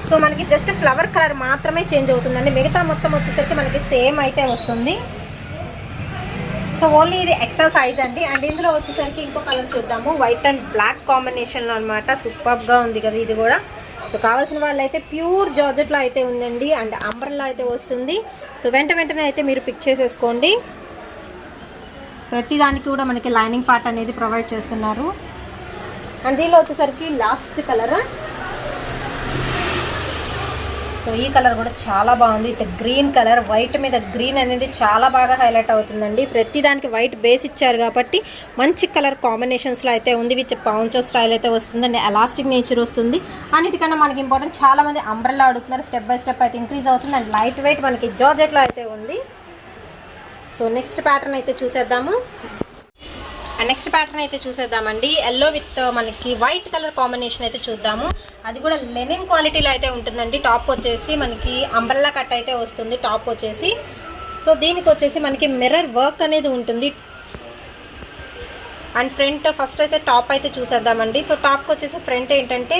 సో మనకి జస్ట్ ఫ్లవర్ కలర్ మాత్రమే చేంజ్ అవుతుందండి, మిగతా మొత్తం వచ్చేసరికి మనకి సేమ్ అయితే వస్తుంది. సో ఓన్లీ ఇది XL సైజ్ అండి. అండ్ ఇందులో వచ్చేసరికి ఇంకో కలర్ చూద్దాము, వైట్ అండ్ బ్లాక్ కాంబినేషన్లో అనమాట. సూపర్గా ఉంది కదా ఇది కూడా. సో కావాల్సిన వాళ్ళు అయితే ప్యూర్ జార్జెట్లో అయితే ఉందండి. అండ్ అంబ్రెల్లా అయితే వస్తుంది. సో వెంటనే అయితే మీరు పిక్ చేసేసుకోండి. ప్రతి దానికి కూడా మనకి లైనింగ్ పార్ట్ అనేది ప్రొవైడ్ చేస్తున్నారు. అండ్ దీనిలో వచ్చేసరికి లాస్ట్ కలర్. సో ఈ కలర్ కూడా చాలా బాగుంది. ఇది గ్రీన్ కలర్, వైట్ మీద గ్రీన్ అనేది చాలా బాగా హైలైట్ అవుతుందండి. ప్రతి దానికి వైట్ బేస్ ఇచ్చారు కాబట్టి మంచి కలర్ కాంబినేషన్స్లో అయితే ఉంది. విత్ పాంచో స్టైల్ అయితే వస్తుందండి, ఎలాస్టిక్ నేచర్ వస్తుంది. అన్నిటికన్నా మనకి ఇంపార్టెంట్, చాలామంది అంబ్రెల్లా అడుగుతున్నారు. స్టెప్ బై స్టెప్ అయితే ఇంక్రీజ్ అవుతుంది. అండ్ లైట్ వెయిట్ మనకి జార్జెట్లో అయితే ఉంది. సో నెక్స్ట్ ప్యాటర్న్ అయితే చూసేద్దాము. నెక్స్ట్ ప్యాటర్న్ అయితే చూసేద్దామండి. ఎల్లో విత్ మనకి వైట్ కలర్ కాంబినేషన్ అయితే చూద్దాము. అది కూడా లెనిన్ క్వాలిటీలో అయితే ఉంటుందండి. టాప్ వచ్చేసి మనకి అంబ్రెల్లా కట్ అయితే వస్తుంది టాప్ వచ్చేసి. సో దీనికి వచ్చేసి మనకి మిర్రర్ వర్క్ అనేది ఉంటుంది. అండ్ ఫ్రంట్ ఫస్ట్ అయితే టాప్ అయితే చూసేద్దామండి. సో టాప్కి వచ్చేసి ఫ్రంట్ ఏంటంటే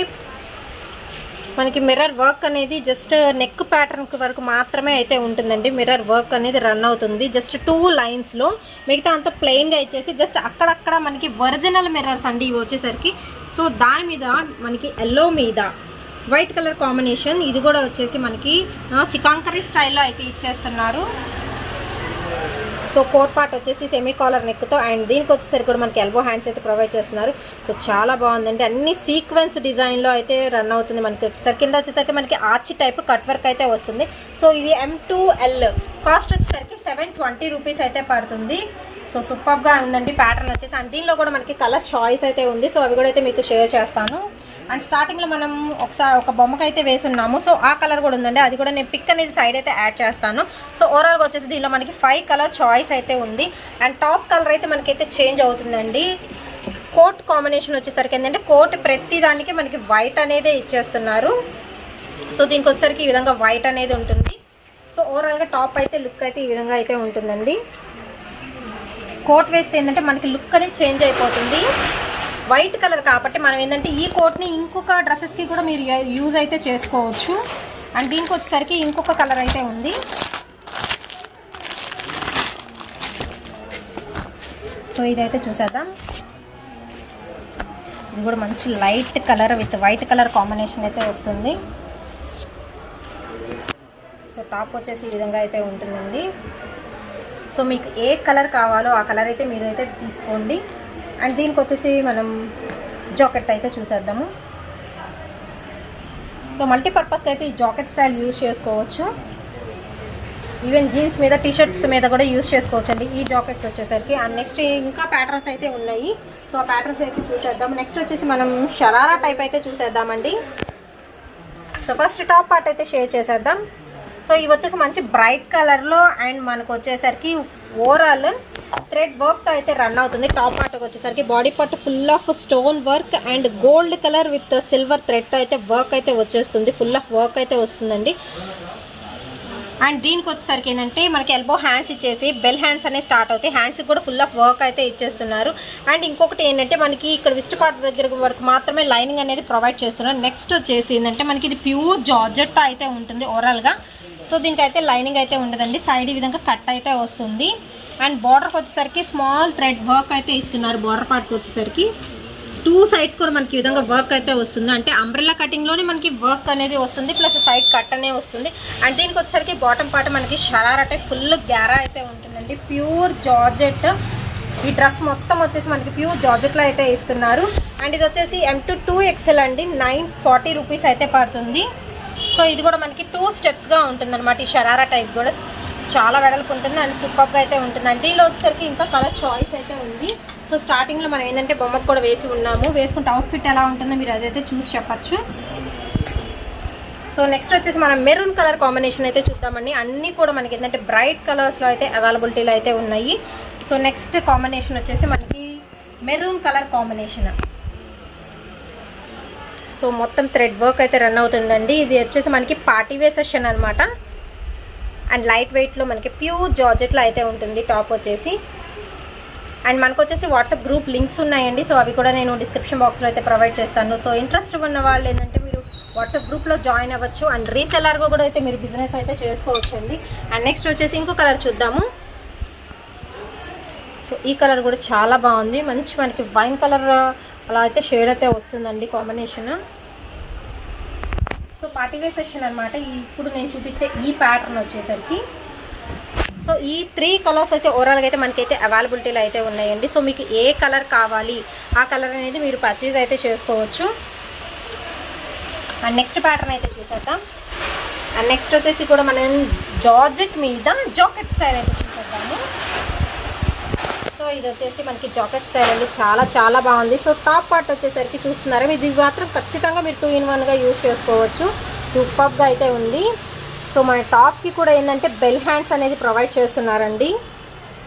మనకి మిర్రర్ వర్క్ అనేది జస్ట్ నెక్ ప్యాటర్న్ వరకు మాత్రమే అయితే ఉంటుందండి. మిర్రర్ వర్క్ అనేది రన్ అవుతుంది జస్ట్ 2 లైన్స్లో, మిగతా అంతా ప్లెయిన్గా ఇచ్చేసి జస్ట్ అక్కడక్కడ మనకి ఒరిజినల్ మిర్రర్స్ అండి ఇవి వచ్చేసరికి. సో దాని మీద మనకి ఎల్లో మీద వైట్ కలర్ కాంబినేషన్. ఇది కూడా వచ్చేసి మనకి చికాంకరీ స్టైల్లో అయితే ఇచ్చేస్తున్నారు. సో కోట్ పార్ట్ వచ్చేసి సెమీ కాలర్ నెక్తో అండ్ దీనికి వచ్చేసరికి కూడా మనకి ఎల్బో హ్యాండ్స్ అయితే ప్రొవైడ్ చేస్తున్నారు. సో చాలా బాగుందండి. అన్ని సీక్వెన్స్ డిజైన్లో అయితే రన్ అవుతుంది. మనకి వచ్చేసరికి కింద వచ్చేసరికి మనకి ఆర్చి టైప్ కట్ వర్క్ అయితే వస్తుంది. సో ఇది M2L కాస్ట్ వచ్చేసరికి 720 రూపీస్ అయితే పడుతుంది. సో సూపర్గా ఉందండి ప్యాటర్న్ వచ్చేసి. అండ్ దీనిలో కూడా మనకి కలర్ చాయిస్ అయితే ఉంది. సో అవి కూడా అయితే మీకు షేర్ చేస్తాను. అండ్ స్టార్టింగ్లో మనం ఒకసారి ఒక బొమ్మకి అయితే వేసి ఉన్నాము. సో ఆ కలర్ కూడా ఉందండి. అది కూడా నేను పిక్ అనేది సైడ్ అయితే యాడ్ చేస్తాను. సో ఓవరాల్గా వచ్చేసి దీనిలో మనకి 5 కలర్ చాయిస్ అయితే ఉంది. అండ్ టాప్ కలర్ అయితే మనకైతే చేంజ్ అవుతుందండి. కోట్ కాంబినేషన్ వచ్చేసరికి ఏంటంటే కోట్ ప్రతి దానికి మనకి వైట్ అనేది ఇచ్చేస్తున్నారు. సో దీనికి వచ్చేసరికి ఈ విధంగా వైట్ అనేది ఉంటుంది. సో ఓవరాల్గా టాప్ అయితే లుక్ అయితే ఈ విధంగా అయితే ఉంటుందండి. కోట్ వేస్తే ఏంటంటే మనకి లుక్ అనేది చేంజ్ అయిపోతుంది. వైట్ కలర్ కాబట్టి మనం ఏంటంటే ఈ కోట్ని ఇంకొక డ్రెస్సెస్కి కూడా మీరు యూజ్ అయితే చేసుకోవచ్చు. అండ్ దీనికి వచ్చేసరికి ఇంకొక కలర్ అయితే ఉంది. సో ఇదైతే చూసేద్దాం. ఇది కూడా మంచి light colour with white colour combination అయితే వస్తుంది. సో టాప్ వచ్చేసి ఈ విధంగా అయితే ఉంటుందండి. సో మీకు ఏ కలర్ కావాలో ఆ కలర్ అయితే మీరు అయితే తీసుకోండి. అండ్ దీనికి వచ్చేసి మనం జాకెట్ అయితే చూసేద్దాము. సో మల్టీపర్పస్కి అయితే ఈ జాకెట్ స్టైల్ యూజ్ చేసుకోవచ్చు. ఈవెన్ జీన్స్ మీద టీషర్ట్స్ మీద కూడా యూజ్ చేసుకోవచ్చు అండి ఈ జాకెట్స్ వచ్చేసరికి. అండ్ నెక్స్ట్ ఇంకా ప్యాటర్న్స్ అయితే ఉన్నాయి. సో ఆ ప్యాటర్న్స్ అయితే చూసేద్దాం. నెక్స్ట్ వచ్చేసి మనం షరారా టైప్ అయితే చూసేద్దామండి. సో ఫస్ట్ టాప్ పార్ట్ అయితే షేర్ చేసేద్దాం. సో ఇవి వచ్చేసి మంచి బ్రైట్ కలర్లో అండ్ మనకు వచ్చేసరికి ఓవరాల్ థ్రెడ్ వర్క్తో అయితే రన్ అవుతుంది. టాప్ పార్ట్కి వచ్చేసరికి body part full of stone work and gold colour with silver థ్రెడ్తో అయితే వర్క్ అయితే వచ్చేస్తుంది. ఫుల్ ఆఫ్ వర్క్ అయితే వస్తుందండి. అండ్ దీనికి వచ్చేసరికి ఏంటంటే మనకి ఎల్బో హ్యాండ్స్ ఇచ్చేసి బెల్ హ్యాండ్స్ అనేవి స్టార్ట్ అవుతాయి. హ్యాండ్స్కి కూడా ఫుల్ ఆఫ్ వర్క్ అయితే ఇచ్చేస్తున్నారు. అండ్ ఇంకొకటి ఏంటంటే మనకి ఇక్కడ విస్ట్ పార్ట్ దగ్గర వరకు మాత్రమే లైనింగ్ అనేది ప్రొవైడ్ చేస్తున్నారు. నెక్స్ట్ వచ్చేసి ఏంటంటే మనకి ఇది ప్యూర్ జార్జెట్ అయితే ఉంటుంది ఓవరాల్గా. సో దీనికి అయితే లైనింగ్ అయితే ఉండదండి. సైడ్ ఈ విధంగా కట్ అయితే వస్తుంది. అండ్ బార్డర్కి వచ్చేసరికి స్మాల్ థ్రెడ్ వర్క్ అయితే ఇస్తున్నారు. బార్డర్ పార్ట్కి వచ్చేసరికి 2 సైడ్స్ కూడా మనకి ఈ విధంగా వర్క్ అయితే వస్తుంది. అంటే అంబ్రెల్లా కటింగ్లోనే మనకి వర్క్ అనేది వస్తుంది ప్లస్ సైడ్ కట్ అనేది వస్తుంది. అండ్ దీనికి వచ్చేసరికి బాటమ్ పార్ట్ మనకి షరారా టైప్ ఫుల్ గ్యారా అయితే ఉంటుందండి. Pure georgette. ఈ డ్రెస్ మొత్తం వచ్చేసి మనకి ప్యూర్ జార్జెట్లో అయితే ఇస్తున్నారు. అండ్ ఇది వచ్చేసి M2XL అండి. 940 రూపీస్ అయితే పడుతుంది. సో ఇది కూడా మనకి 2 స్టెప్స్గా ఉంటుంది అనమాట. ఈ షరారా టైప్ కూడా చాలా వెడల్పు ఉంటుంది అండ్ సూపర్గా అయితే ఉంటుంది. అండ్ దీనిలో వచ్చేసరికి ఇంకా కలర్ చాయిస్ అయితే ఉంది. సో స్టార్టింగ్లో మనం ఏంటంటే బొమ్మకు కూడా వేసి ఉన్నాము. వేసుకుంటే అవుట్ఫిట్ ఎలా ఉంటుందో మీరు అదైతే చూసి చెప్పచ్చు. సో నెక్స్ట్ వచ్చేసి మనం మెరూన్ కలర్ కాంబినేషన్ అయితే చూద్దామండి. అన్నీ కూడా మనకి ఏంటంటే బ్రైట్ కలర్స్లో అయితే అవైలబిలిటీలో అయితే ఉన్నాయి. సో నెక్స్ట్ కాంబినేషన్ వచ్చేసి మనకి మెరూన్ కలర్ కాంబినేషన్. సో మొత్తం థ్రెడ్ వర్క్ అయితే రన్ అవుతుందండి. ఇది వచ్చేసి మనకి పార్టీ వేర్ సెషన్ అనమాట. అండ్ లైట్ వెయిట్లో మనకి ప్యూర్ జార్జెట్లో అయితే ఉంటుంది టాప్ వచ్చేసి. అండ్ మనకు వచ్చేసి వాట్సాప్ గ్రూప్ లింక్స్ ఉన్నాయండి. సో అవి కూడా నేను డిస్క్రిప్షన్ బాక్స్లో అయితే ప్రొవైడ్ చేస్తాను. సో ఇంట్రెస్ట్ ఉన్న వాళ్ళు ఏంటంటే మీరు వాట్సాప్ గ్రూప్లో జాయిన్ అవ్వచ్చు. అండ్ రీసెల్లర్గా కూడా అయితే మీరు బిజినెస్ అయితే చేసుకోవచ్చు అండి. అండ్ నెక్స్ట్ వచ్చేసి ఇంకో కలర్ చూద్దాము. సో ఈ కలర్ కూడా చాలా బాగుంది. మంచి మనకి వైన్ కలర్ అలా అయితే షేడ్ అయితే వస్తుందండి combination. So party wear session అనమాట. ఇప్పుడు నేను చూపించే ఈ ప్యాటర్న్ వచ్చేసరికి సో ఈ 3 కలర్స్ అయితే ఓవరాల్గా అయితే మనకైతే అవైలబిలిటీలో అయితే ఉన్నాయండి. సో మీకు ఏ కలర్ కావాలి ఆ కలర్ అనేది మీరు పర్చేజ్ అయితే చేసుకోవచ్చు. అండ్ నెక్స్ట్ ప్యాటర్న్ అయితే చూసేద్దాం. అండ్ నెక్స్ట్ వచ్చేసి కూడా మనం జార్జెట్ మీద జాకెట్ స్టైల్ అయితే చూసేద్దాము. సో ఇది వచ్చేసి మనకి జాకెట్ స్టైల్ అండి. చాలా చాలా బాగుంది. సో టాప్ పార్ట్ వచ్చేసరికి చూస్తున్నారు. ఇది మాత్రం ఖచ్చితంగా మీరు 2 in 1గా యూజ్ చేసుకోవచ్చు. సూపర్గా అయితే ఉంది. సో మన టాప్కి కూడా ఏంటంటే బెల్ హ్యాండ్స్ అనేది ప్రొవైడ్ చేస్తున్నారండి.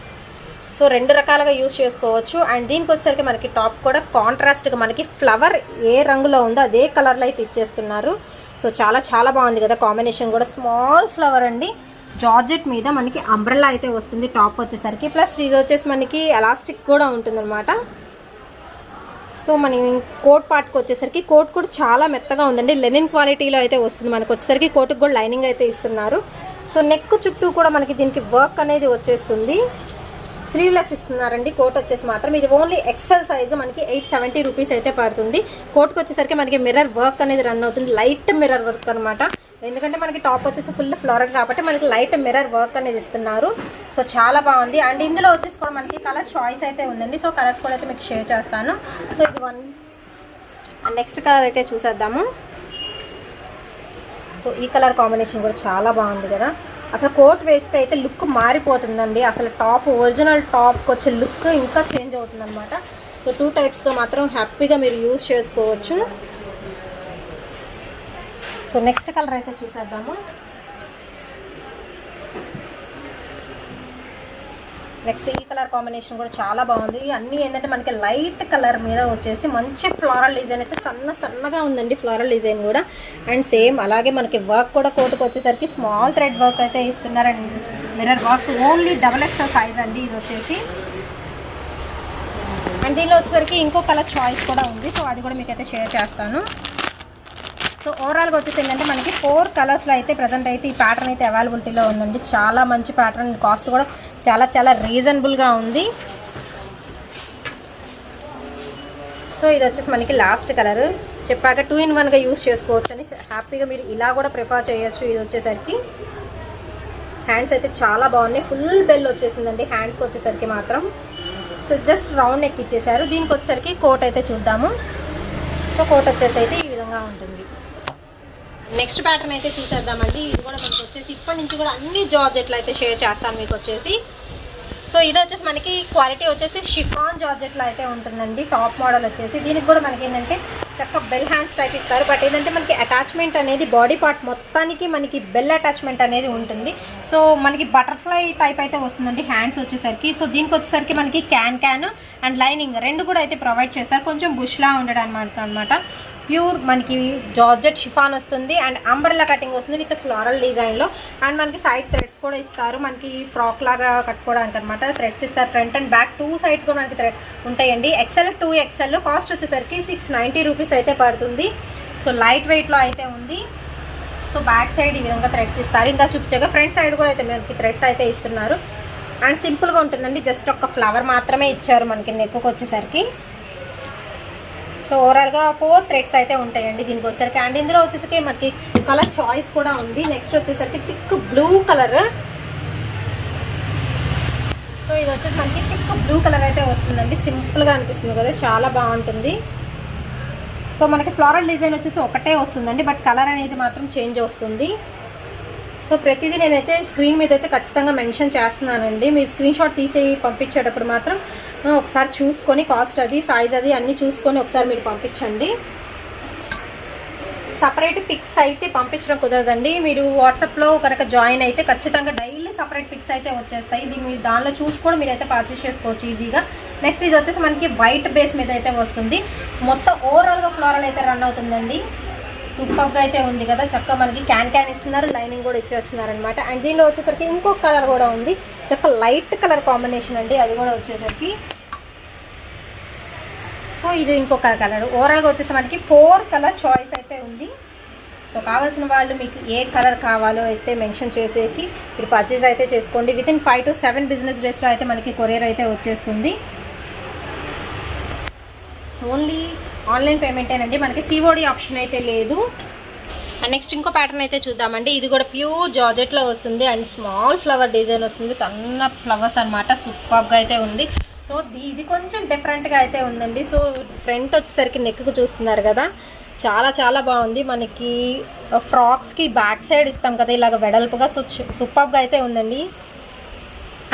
సో 2 రకాలుగా యూజ్ చేసుకోవచ్చు. అండ్ దీనికి వచ్చేసరికి మనకి టాప్ కూడా కాంట్రాస్ట్గా మనకి ఫ్లవర్ ఏ రంగులో ఉందో అదే కలర్లో అయితే ఇచ్చేస్తున్నారు. సో చాలా చాలా బాగుంది కదా కాంబినేషన్ కూడా. స్మాల్ ఫ్లవర్ అండి. జార్జెట్ మీద మనకి అంబ్రెల్లా అయితే వస్తుంది టాప్ వచ్చేసరికి. ప్లస్ ఇది వచ్చేసి మనకి ఎలాస్టిక్ కూడా ఉంటుందన్నమాట. సో మన కోట్ పార్ట్కి వచ్చేసరికి కోట్ కూడా చాలా మెత్తగా ఉందండి. లెనిన్ క్వాలిటీలో అయితే వస్తుంది. మనకు వచ్చేసరికి కోట్కి కూడా లైనింగ్ అయితే ఇస్తున్నారు. సో నెక్ చుట్టూ కూడా మనకి దీనికి వర్క్ అనేది వచ్చేస్తుంది. స్లీవ్లెస్ ఇస్తున్నారండి కోట్ వచ్చేసి మాత్రం. ఇది ఓన్లీ ఎక్సెల్ సైజు మనకి 870 రూపీస్ అయితే పడుతుంది. కోట్కి వచ్చేసరికి మనకి మిర్రర్ వర్క్ అనేది రన్ అవుతుంది, లైట్ మిర్రర్ వర్క్ అనమాట. ఎందుకంటే మనకి టాప్ వచ్చేసి ఫుల్ ఫ్లోరల్ కాబట్టి మనకి లైట్ మిర్రర్ వర్క్ అనేది ఇస్తున్నారు. సో చాలా బాగుంది. అండ్ ఇందులో వచ్చేసి కూడా మనకి కలర్ చాయిస్ అయితే ఉందండి. సో కలర్స్ కూడా అయితే మీకు షేర్ చేస్తాను. సో ఇది వన్. నెక్స్ట్ కలర్ అయితే చూసేద్దాము. సో ఈ కలర్ కాంబినేషన్ కూడా చాలా బాగుంది కదా. అసలు కోట్ వేస్తే అయితే లుక్ మారిపోతుందండి. అసలు టాప్ ఒరిజినల్ టాప్కి వచ్చే లుక్ ఇంకా చేంజ్ అవుతుంది అనమాట. సో 2 టైప్స్గా మాత్రం హ్యాపీగా మీరు యూజ్ చేసుకోవచ్చు. సో నెక్స్ట్ కలర్ అయితే చూసేద్దాము. నెక్స్ట్ ఈ కలర్ కాంబినేషన్ కూడా చాలా బాగుంది. అన్నీ ఏంటంటే మనకి లైట్ కలర్ మీద వచ్చేసి మంచి ఫ్లోరల్ డిజైన్ అయితే సన్నగా ఉందండి, ఫ్లోరల్ డిజైన్ కూడా. అండ్ సేమ్ అలాగే మనకి వర్క్ కూడా కోటుకు వచ్చేసరికి స్మాల్ థ్రెడ్ వర్క్ అయితే ఇస్తున్నారు. And mirror work only XXL size అండి ఇది వచ్చేసి. అండ్ దీనిలో వచ్చేసరికి ఇంకో కలర్ చాయిస్ కూడా ఉంది. సో అది కూడా మీకైతే షేర్ చేస్తాను. సో ఓవరాల్గా వచ్చేసి ఏంటంటే మనకి 4 కలర్స్లో అయితే ప్రజెంట్ అయితే ఈ ప్యాటర్న్ అయితే అవైలబిలిటీలో ఉందండి. చాలా మంచి ప్యాటర్న్, కాస్ట్ కూడా చాలా రీజనబుల్గా ఉంది. సో ఇది వచ్చేసి మనకి లాస్ట్ కలర్ చెప్పాక 2 in 1గా యూస్ చేసుకోవచ్చు అని హ్యాపీగా మీరు ఇలా కూడా ప్రిఫర్ చేయొచ్చు. ఇది వచ్చేసరికి హ్యాండ్స్ అయితే చాలా బాగున్నాయి, ఫుల్ బెల్ వచ్చేసిందండి హ్యాండ్స్కి వచ్చేసరికి మాత్రం. సో జస్ట్ రౌండ్ నెక్ ఇచ్చేసారు. దీనికి వచ్చేసరికి కోట్ అయితే చూద్దాము. సో కోట్ వచ్చేసి అయితే ఈ విధంగా ఉంటుంది. నెక్స్ట్ ప్యాటర్న్ అయితే చూసేద్దామండి. ఇది కూడా మనకి వచ్చేసి ఇప్పటి నుంచి కూడా అన్ని జార్జెట్లు అయితే షేర్ చేస్తాను మీకు వచ్చేసి. సో ఇది వచ్చేసి మనకి క్వాలిటీ వచ్చేసి షిఫాన్ జార్జెట్లో అయితే ఉంటుందండి. టాప్ మోడల్ వచ్చేసి దీనికి కూడా మనకి ఏంటంటే చక్క బెల్ హ్యాండ్స్ టైప్ ఇస్తారు. బట్ ఏంటంటే మనకి అటాచ్మెంట్ అనేది బాడీ పార్ట్ మొత్తానికి మనకి బెల్ అటాచ్మెంట్ అనేది ఉంటుంది. సో మనకి బటర్ఫ్లై టైప్ అయితే వస్తుందండి హ్యాండ్స్ వచ్చేసరికి. సో దీనికి వచ్చేసరికి మనకి క్యాన్ అండ్ లైనింగ్ 2 కూడా అయితే ప్రొవైడ్ చేస్తారు. కొంచెం బుష్లా ఉండడం అనమాట. ప్యూర్ మనకి జార్జెట్ షిఫాన్ వస్తుంది అండ్ అంబ్రెల్లా కటింగ్ వస్తుంది విత్ ఫ్లోరల్ డిజైన్లో. అండ్ మనకి సైడ్ థ్రెడ్స్ కూడా ఇస్తారు, మనకి ఫ్రాక్ లాగా కట్టుకోవడానికి అనమాట. థ్రెడ్స్ ఇస్తారు ఫ్రంట్ అండ్ బ్యాక్ 2 సైడ్స్ కూడా మనకి ఉంటాయండి. XL 2XL కాస్ట్ వచ్చేసరికి 690 రూపీస్ అయితే పడుతుంది. సో లైట్ వెయిట్లో అయితే ఉంది. సో బ్యాక్ సైడ్ ఈ విధంగా థ్రెడ్స్ ఇస్తారు. ఇంకా చూపించాక ఫ్రంట్ సైడ్ కూడా అయితే మనకి థ్రెడ్స్ అయితే ఇస్తున్నారు. అండ్ సింపుల్గా ఉంటుందండి, జస్ట్ ఒక ఫ్లవర్ మాత్రమే ఇచ్చారు మనకి నెక్కు వచ్చేసరికి. సో ఓవరాల్గా 4 థ్రెడ్స్ అయితే ఉంటాయండి దీనికి వచ్చేసరికి. అండ్ ఇందులో వచ్చేసరికి మనకి కలర్ చాయిస్ కూడా ఉంది. నెక్స్ట్ వచ్చేసరికి థిక్ బ్లూ కలర్. సో ఇది వచ్చేసి మనకి థిక్ బ్లూ కలర్ అయితే వస్తుందండి. సింపుల్గా అనిపిస్తుంది కదా, చాలా బాగుంటుంది. సో మనకి ఫ్లోరల్ డిజైన్ వచ్చేసి ఒకటే వస్తుందండి, బట్ కలర్ అనేది మాత్రం చేంజ్ వస్తుంది. సో ప్రతిదీ నేనైతే స్క్రీన్ మీద అయితే ఖచ్చితంగా మెన్షన్ చేస్తున్నానండి. మీరు స్క్రీన్ షాట్ తీసి పంపించేటప్పుడు మాత్రం ఒకసారి చూసుకొని కాస్ట్ అది సైజ్ అది అన్నీ చూసుకొని ఒకసారి మీరు పంపించండి. సపరేట్ పిక్స్ అయితే పంపించడం కుదరదండి. మీరు వాట్సాప్లో కనుక జాయిన్ అయితే ఖచ్చితంగా డైలీ సపరేట్ పిక్స్ అయితే వచ్చేస్తాయి. ఇది మీరు దానిలో చూసి కూడా మీరైతే పర్చేస్ చేసుకోవచ్చు ఈజీగా. నెక్స్ట్ ఇది వచ్చేసి మనకి వైట్ బేస్ మీద అయితే వస్తుంది. మొత్తం ఓవరాల్గా ఫ్లోరల్ అయితే రన్ అవుతుందండి. సూపర్గా అయితే ఉంది కదా, చక్కగా మనకి క్యాన్ ఇస్తున్నారు, లైనింగ్ కూడా ఇచ్చేస్తున్నారు అనమాట. అండ్ దీనిలో వచ్చేసరికి ఇంకొక కలర్ కూడా ఉంది, చక్క లైట్ కలర్ కాంబినేషన్ అండి అది కూడా వచ్చేసరికి. సో ఇది ఇంకొక కలర్. ఓవరాల్గా వచ్చేసి మనకి 4 కలర్ చాయిస్ అయితే ఉంది. సో కావాల్సిన వాళ్ళు మీకు ఏ కలర్ కావాలో అయితే మెన్షన్ చేసేసి మీరు పర్చేస్ అయితే చేసుకోండి. వితిన్ 5 to 7 బిజినెస్ డేస్లో అయితే మనకి కొరియర్ అయితే వచ్చేస్తుంది. ఓన్లీ ఆన్లైన్ పేమెంటేనండి, మనకి COD ఆప్షన్ అయితే లేదు. అండ్ నెక్స్ట్ ఇంకో ప్యాటర్న్ అయితే చూద్దామండి. ఇది కూడా ప్యూర్ జార్జెట్లో వస్తుంది అండ్ స్మాల్ ఫ్లవర్ డిజైన్ వస్తుంది, సన్న ఫ్లవర్స్ అనమాట. సూపర్గా అయితే ఉంది. సో ఇది కొంచెం డిఫరెంట్గా అయితే ఉందండి. సో ఫ్రంట్ వచ్చేసరికి నెక్కు చూస్తున్నారు కదా, చాలా బాగుంది. మనకి ఫ్రాక్స్కి బ్యాక్ సైడ్ ఇస్తాం కదా ఇలాగ వెడల్పుగా. సో సూపర్గా అయితే ఉందండి.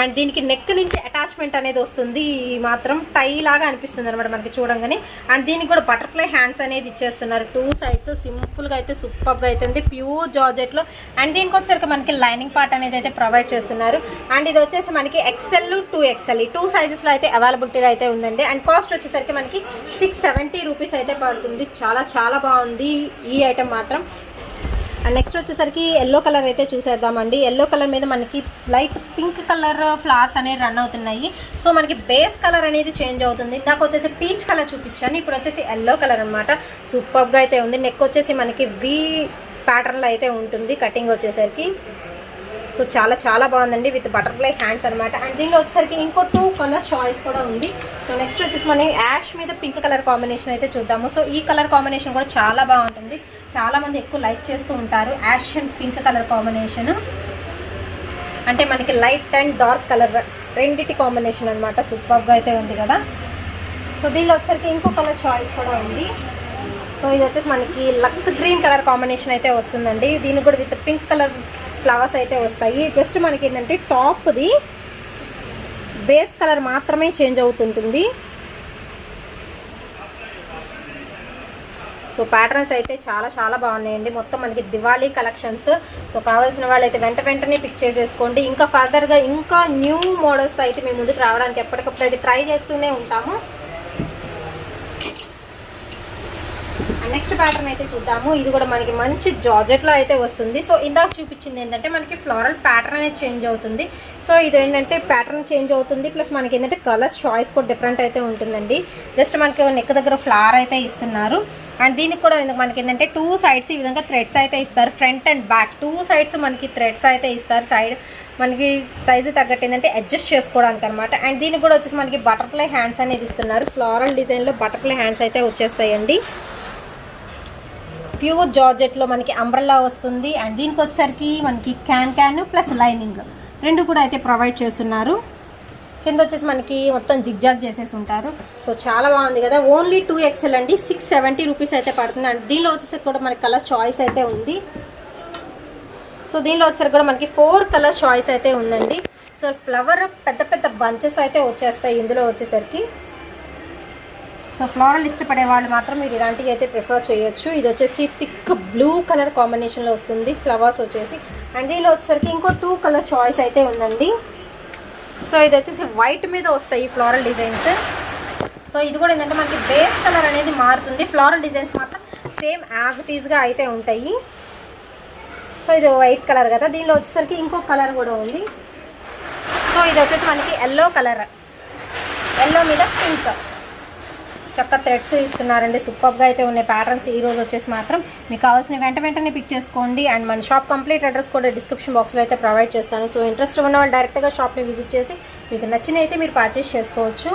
అండ్ దీనికి నెక్ నుంచి అటాచ్మెంట్ అనేది వస్తుంది, మాత్రం టై లాగా అనిపిస్తుంది అనమాట మనకి చూడంగానే. అండ్ దీనికి కూడా బటర్ఫ్లై హ్యాండ్స్ అనేది ఇచ్చేస్తున్నారు 2 సైడ్స్. సింపుల్గా అయితే సూపర్గా అయితే ఉంది ప్యూర్ జార్జెట్లో. అండ్ దీనికి వచ్చేసరికి మనకి లైనింగ్ పార్ట్ అనేది అయితే ప్రొవైడ్ చేస్తున్నారు. అండ్ ఇది వచ్చేసి మనకి XL 2XL 2 సైజెస్లో అయితే అవైలబిలిటీలో అయితే ఉందండి. అండ్ కాస్ట్ వచ్చేసరికి మనకి 670 రూపీస్ అయితే పడుతుంది. చాలా బాగుంది ఈ ఐటెం మాత్రం. అండ్ నెక్స్ట్ వచ్చేసరికి ఎల్లో కలర్ అయితే చూసేద్దామండి. ఎల్లో కలర్ మీద మనకి లైట్ పింక్ కలర్ ఫ్లవర్స్ అనేవి రన్ అవుతున్నాయి. సో మనకి బేస్ కలర్ అనేది చేంజ్ అవుతుంది. నాకు వచ్చేసి పీచ్ కలర్ చూపించాను, ఇప్పుడు వచ్చేసి ఎల్లో కలర్ అనమాట. సూపర్గా అయితే ఉంది. నెక్ వచ్చేసి మనకి V ప్యాటర్న్లో అయితే ఉంటుంది కటింగ్ వచ్చేసరికి. సో చాలా చాలా బాగుందండి, విత్ బటర్ఫ్లై హ్యాండ్స్ అనమాట. అండ్ దీనిలో వచ్చేసరికి ఇంకో 2 కలర్స్ చాయిస్ కూడా ఉంది. సో నెక్స్ట్ వచ్చేసి మనం యాష్ మీద పింక్ కలర్ కాంబినేషన్ అయితే చూద్దాము. సో ఈ కలర్ కాంబినేషన్ కూడా చాలా బాగుంటుంది, చాలామంది ఎక్కువ లైక్ చేస్తూ ఉంటారు. Ash and pink colour combination అంటే మనకి లైట్ అండ్ డార్క్ కలర్ రెండిటి కాంబినేషన్ అనమాట. సూపర్గా అయితే ఉంది కదా. సో దీనిలో వచ్చేసరికి ఇంకో కలర్ చాయిస్ కూడా ఉంది. సో ఇది వచ్చేసి మనకి లక్స్ గ్రీన్ కలర్ కాంబినేషన్ అయితే వస్తుందండి. దీనికి కూడా విత్ పింక్ కలర్ ఫ్లవర్స్ అయితే వస్తాయి. జస్ట్ మనకి ఏంటంటే టాప్ది బేస్ కలర్ మాత్రమే చేంజ్ అవుతుంటుంది. సో ప్యాటర్న్స్ అయితే చాలా చాలా బాగున్నాయండి, మొత్తం మనకి దివాళీ కలెక్షన్స్. సో కావాల్సిన వాళ్ళు అయితే వెంటనే పిక్ చేసేసుకోండి. ఇంకా ఫర్దర్గా ఇంకా న్యూ మోడల్స్ అయితే మేము ముందుకు రావడానికి ఎప్పటికప్పుడు అయితే ట్రై చేస్తూనే ఉంటాము. నెక్స్ట్ ప్యాటర్న్ అయితే చూద్దాము. ఇది కూడా మనకి మంచి జార్జెట్లో అయితే వస్తుంది. సో ఇందాక చూపించింది ఏంటంటే మనకి ఫ్లోరల్ ప్యాటర్న్ అనేది చేంజ్ అవుతుంది. సో ఇది ఏంటంటే ప్యాటర్న్ చేంజ్ అవుతుంది, ప్లస్ మనకి ఏంటంటే కలర్స్ చాయిస్ కూడా డిఫరెంట్ అయితే ఉంటుందండి. జస్ట్ మనకి నెక్ దగ్గర ఫ్లవర్ అయితే ఇస్తున్నారు. అండ్ దీనికి కూడా మనకి ఏంటంటే 2 సైడ్స్ ఈ విధంగా థ్రెడ్స్ అయితే ఇస్తారు. ఫ్రంట్ అండ్ బ్యాక్ 2 సైడ్స్ మనకి థ్రెడ్స్ అయితే ఇస్తారు. సైడ్ మనకి సైజు తగ్గట్టు ఏంటంటే అడ్జస్ట్ చేసుకోవడానికి అనమాట. అండ్ దీనికి కూడా వచ్చేసి మనకి బటర్ఫ్లై హ్యాండ్స్ అనేది ఇస్తున్నారు. ఫ్లోరల్ డిజైన్లో బటర్ఫ్లై హ్యాండ్స్ అయితే వచ్చేస్తాయండి. ప్యూర్ జార్జెట్లో మనకి అంబ్రెల్లా వస్తుంది. అండ్ దీనికి వచ్చేసరికి మనకి క్యాన్ ప్లస్ లైనింగ్ రెండు కూడా అయితే ప్రొవైడ్ చేస్తున్నారు. కింద వచ్చేసి మనకి మొత్తం జిగ్జాగ్ చేసేసి ఉంటారు. సో చాలా బాగుంది కదా. ఓన్లీ 2XL అండి, 670 రూపీస్ అయితే పడుతుంది. అండ్ దీనిలో వచ్చేసరికి కూడా మనకి కలర్ చాయిస్ అయితే ఉంది. సో దీనిలో వచ్చేసరికి కూడా మనకి 4 కలర్ చాయిస్ అయితే ఉందండి. సో ఫ్లవర్ పెద్ద పెద్ద బంచెస్ అయితే వచ్చేస్తాయి ఇందులో వచ్చేసరికి. సో ఫ్లోరల్ ఇష్టపడే వాళ్ళు మాత్రం మీరు ఇలాంటివి అయితే ప్రిఫర్ చేయొచ్చు. ఇది వచ్చేసి థిక్ బ్లూ కలర్ కాంబినేషన్లో వస్తుంది ఫ్లవర్స్ వచ్చేసి. అండ్ దీనిలో వచ్చేసరికి ఇంకో 2 కలర్ చాయిస్ అయితే ఉందండి. సో ఇది వచ్చేసి వైట్ మీద వస్తాయి ఫ్లోరల్ డిజైన్స్. సో ఇది కూడా ఏంటంటే మనకి బేస్ కలర్ అనేది మారుతుంది, ఫ్లోరల్ డిజైన్స్ మాత్రం సేమ్ యాజ్ ఇట్ ఈస్గా అయితే ఉంటాయి. సో ఇది వైట్ కలర్ కదా. దీనిలో వచ్చేసరికి ఇంకో కలర్ కూడా ఉంది. సో ఇది వచ్చేసి మనకి ఎల్లో కలర్, ఎల్లో మీద పింక్ చక్క థ్రెడ్స్ ఇస్తున్నారండి. సూపర్గా అయితే ఉన్నాయి ప్యాటర్న్స్. ఈ రోజు వచ్చేసి మాత్రం మీకు కావాల్సిన వెంటనే పిక్ చేసుకోండి. అండ్ మన షాప్ కంప్లీట్ అడ్రస్ కూడా డిస్క్రిప్షన్ బాక్స్లో అయితే ప్రొవైడ్ చేస్తాను. సో ఇంట్రెస్ట్ ఉన్న వాళ్ళు డైరెక్ట్గా షాప్ని విజిట్ చేసి మీకు నచ్చినవి అయితే మీరు పర్చేస్ చేసుకోవచ్చు.